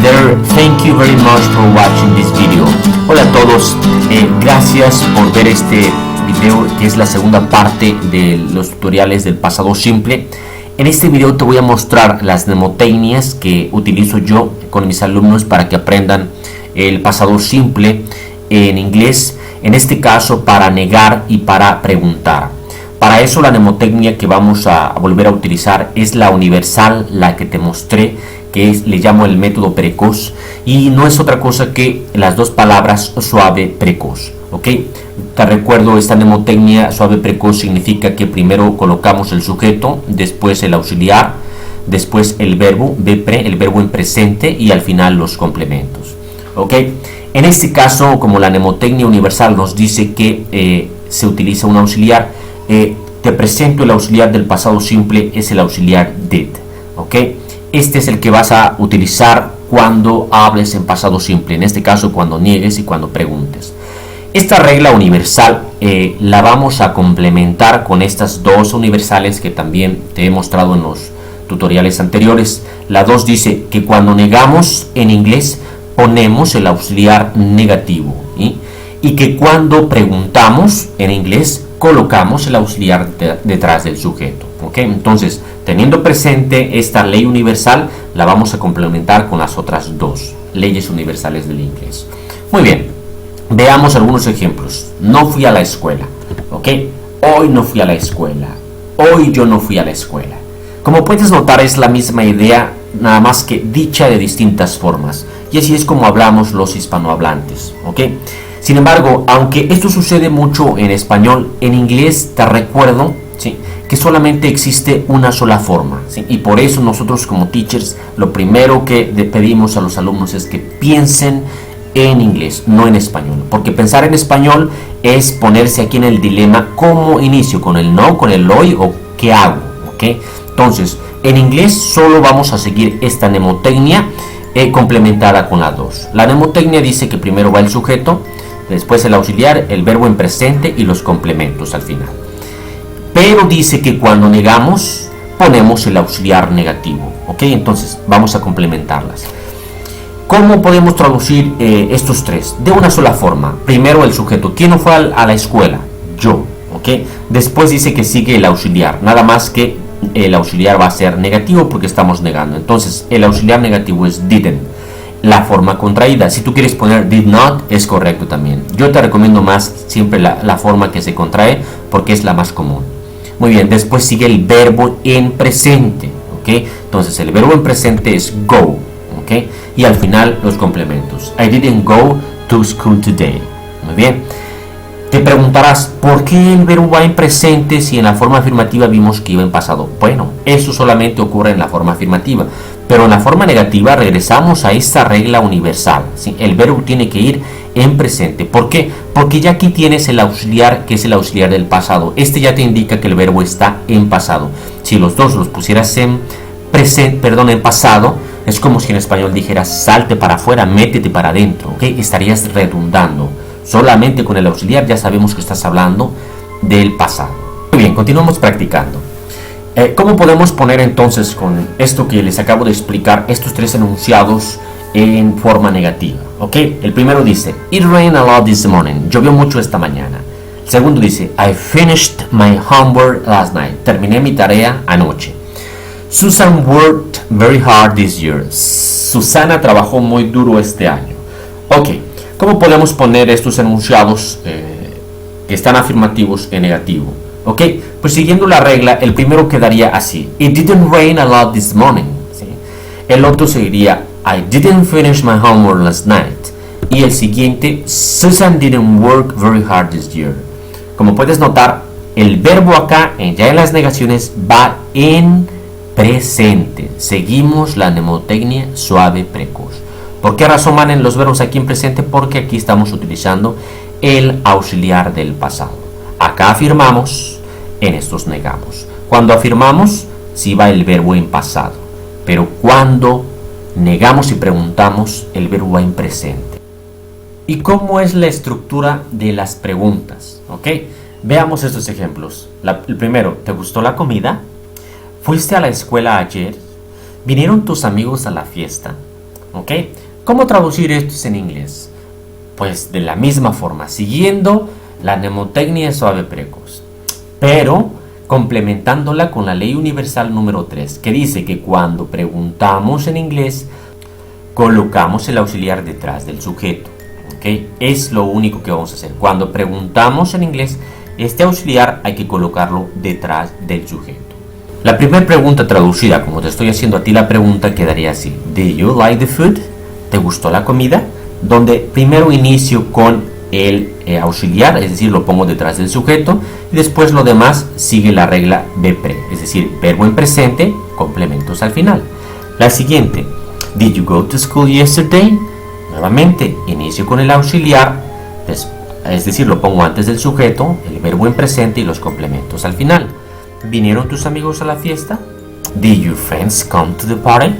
there, thank you very much for watching this video. Hola a todos, gracias por ver este video que es la segunda parte de los tutoriales del pasado simple. En este video te voy a mostrar las mnemotecnias que utilizo yo con mis alumnos para que aprendan el pasado simple en inglés, en este caso para negar y para preguntar. Para eso la mnemotecnia que vamos a volver a utilizar es la universal, la que te mostré, le llamo el método precoz, y no es otra cosa que las dos palabras suave, precoz. ¿Ok? Te recuerdo, esta mnemotecnia suave, precoz significa que primero colocamos el sujeto, después el auxiliar, después el verbo, el verbo en presente y al final los complementos. ¿Ok? En este caso, como la mnemotecnia universal nos dice que se utiliza un auxiliar, te presento el auxiliar del pasado simple, es el auxiliar did. ¿Ok? Este es el que vas a utilizar cuando hables en pasado simple, en este caso cuando niegues y cuando preguntes. Esta regla universal la vamos a complementar con estas dos universales que también te he mostrado en los tutoriales anteriores. La 2 dice que cuando negamos en inglés ponemos el auxiliar negativo, ¿sí? Y que cuando preguntamos en inglés colocamos el auxiliar detrás del sujeto. ¿Ok? Entonces, teniendo presente esta ley universal, la vamos a complementar con las otras dos leyes universales del inglés. Muy bien, veamos algunos ejemplos. No fui a la escuela. ¿Ok? Hoy no fui a la escuela. Hoy yo no fui a la escuela. Como puedes notar, es la misma idea, nada más que dicha de distintas formas. Y así es como hablamos los hispanohablantes. ¿Ok? Sin embargo, aunque esto sucede mucho en español, en inglés te recuerdo, ¿sí?, que solamente existe una sola forma, ¿sí? Y por eso nosotros como teachers lo primero que pedimos a los alumnos es que piensen en inglés, no en español, porque pensar en español es ponerse aquí en el dilema: ¿cómo inicio? ¿Con el no, con el hoy o qué hago? ¿Ok? Entonces, en inglés solo vamos a seguir esta mnemotecnia complementada con la 2. La mnemotecnia dice que primero va el sujeto, después el auxiliar, el verbo en presente y los complementos al final. Pero dice que cuando negamos ponemos el auxiliar negativo. ¿Ok? Entonces vamos a complementarlas. ¿Cómo podemos traducir estos tres? De una sola forma. Primero el sujeto. ¿Quién no fue a la escuela? Yo. ¿Ok? Después dice que sigue el auxiliar. Nada más que el auxiliar va a ser negativo porque estamos negando. Entonces el auxiliar negativo es didn't. La forma contraída. Si tú quieres poner did not, es correcto también. Yo te recomiendo más siempre la forma que se contrae porque es la más común. Muy bien, después sigue el verbo en presente. ¿Ok? Entonces el verbo en presente es go. ¿Ok? Y al final los complementos. I didn't go to school today. Muy bien. Te preguntarás, ¿por qué el verbo va en presente si en la forma afirmativa vimos que iba en pasado? Bueno, eso solamente ocurre en la forma afirmativa. Pero en la forma negativa regresamos a esta regla universal, ¿sí? El verbo tiene que ir en presente. ¿Por qué? Porque ya aquí tienes el auxiliar, que es el auxiliar del pasado. Este ya te indica que el verbo está en pasado. Si los dos los pusieras en pasado, es como si en español dijeras salte para afuera, métete para adentro. ¿Ok? Estarías redundando. Solamente con el auxiliar ya sabemos que estás hablando del pasado. Muy bien, continuamos practicando. ¿Cómo podemos poner entonces con esto que les acabo de explicar estos tres enunciados en forma negativa? ¿Ok? El primero dice, It rained a lot this morning. Llovió mucho esta mañana. El segundo dice, I finished my homework last night. Terminé mi tarea anoche. Susan worked very hard this year. Susana trabajó muy duro este año. Ok, ¿cómo podemos poner estos enunciados que están afirmativos en negativo? Ok, pues siguiendo la regla, el primero quedaría así: It didn't rain a lot this morning. ¿Sí? El otro seguiría: I didn't finish my homework last night. Y el siguiente: Susan didn't work very hard this year. Como puedes notar, el verbo acá, ya en las negaciones, va en presente. Seguimos la mnemotecnia suave precoz. ¿Por qué razón van en los verbos aquí en presente? Porque aquí estamos utilizando el auxiliar del pasado. Acá afirmamos, en estos negamos. Cuando afirmamos, sí va el verbo en pasado. Pero cuando negamos y preguntamos, el verbo va en presente. ¿Y cómo es la estructura de las preguntas? ¿Ok? Veamos estos ejemplos. El primero, ¿te gustó la comida? ¿Fuiste a la escuela ayer? ¿Vinieron tus amigos a la fiesta? ¿Ok? ¿Cómo traducir esto en inglés? Pues de la misma forma, siguiendo la mnemotecnia suave precoz, pero complementándola con la ley universal número 3, que dice que cuando preguntamos en inglés, colocamos el auxiliar detrás del sujeto. ¿Ok? Es lo único que vamos a hacer. Cuando preguntamos en inglés, este auxiliar hay que colocarlo detrás del sujeto. La primera pregunta traducida, como te estoy haciendo a ti la pregunta, quedaría así: ¿Do you like the food? ¿Te gustó la comida? Donde primero inicio con el auxiliar, es decir, lo pongo detrás del sujeto, y después lo demás sigue la regla BPRE, es decir, verbo en presente, complementos al final. La siguiente: ¿Did you go to school yesterday? Nuevamente, inicio con el auxiliar, es decir, lo pongo antes del sujeto, el verbo en presente y los complementos al final. ¿Vinieron tus amigos a la fiesta? ¿Did your friends come to the party?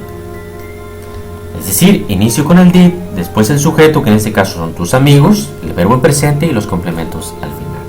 Es decir, inicio con el did, después el sujeto, que en este caso son tus amigos, el verbo en presente y los complementos al final.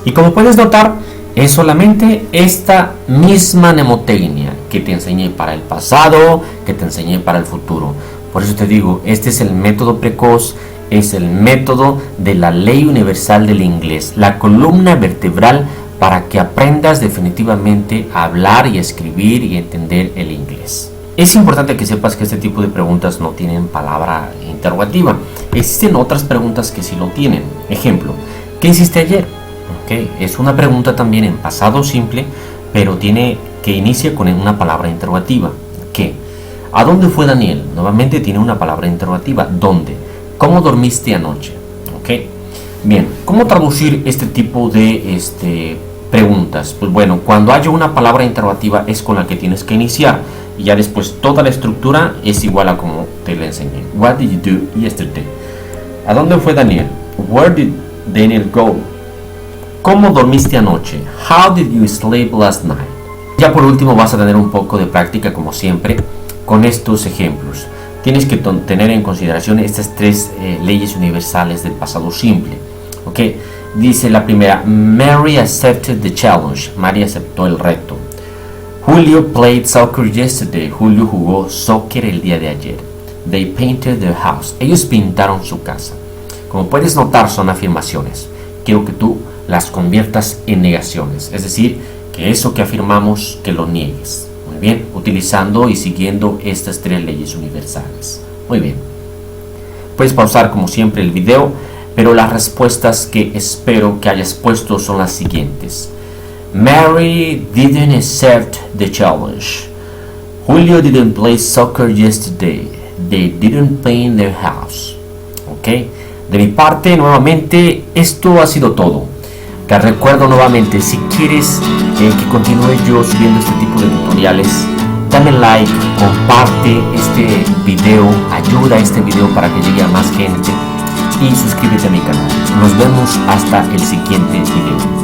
Y como puedes notar, es solamente esta misma mnemotecnia que te enseñé para el pasado, que te enseñé para el futuro. Por eso te digo, este es el método precoz, es el método de la ley universal del inglés, la columna vertebral para que aprendas definitivamente a hablar y a escribir y entender el inglés. Es importante que sepas que este tipo de preguntas no tienen palabra interrogativa. Existen otras preguntas que sí lo tienen. Ejemplo, ¿qué hiciste ayer? Okay. Es una pregunta también en pasado simple, pero tiene que inicia con una palabra interrogativa. ¿Qué? ¿A dónde fue Daniel? Nuevamente tiene una palabra interrogativa. ¿Dónde? ¿Cómo dormiste anoche? Okay. Bien, ¿cómo traducir este tipo de preguntas? Pues bueno, cuando haya una palabra interrogativa es con la que tienes que iniciar. Y ya después toda la estructura es igual a como te la enseñé. What did you do yesterday? ¿A dónde fue Daniel? Where did Daniel go? ¿Cómo dormiste anoche? How did you sleep last night? Ya por último vas a tener un poco de práctica, como siempre, con estos ejemplos. Tienes que tener en consideración estas tres leyes universales del pasado simple. ¿Ok? Dice la primera: Mary accepted the challenge. Mary aceptó el reto. Julio played soccer yesterday. Julio jugó soccer el día de ayer. They painted their house. Ellos pintaron su casa. Como puedes notar, son afirmaciones. Quiero que tú las conviertas en negaciones. Es decir, que eso que afirmamos, que lo niegues. Muy bien, utilizando y siguiendo estas tres leyes universales. Muy bien. Puedes pausar como siempre el video, pero las respuestas que espero que hayas puesto son las siguientes. Mary didn't accept the challenge. Julio didn't play soccer yesterday. They didn't paint their house. Ok. De mi parte, nuevamente, esto ha sido todo. Te recuerdo nuevamente, si quieres que continúe yo subiendo este tipo de tutoriales, dame like, comparte este video, ayuda a este video para que llegue a más gente y suscríbete a mi canal. Nos vemos hasta el siguiente video.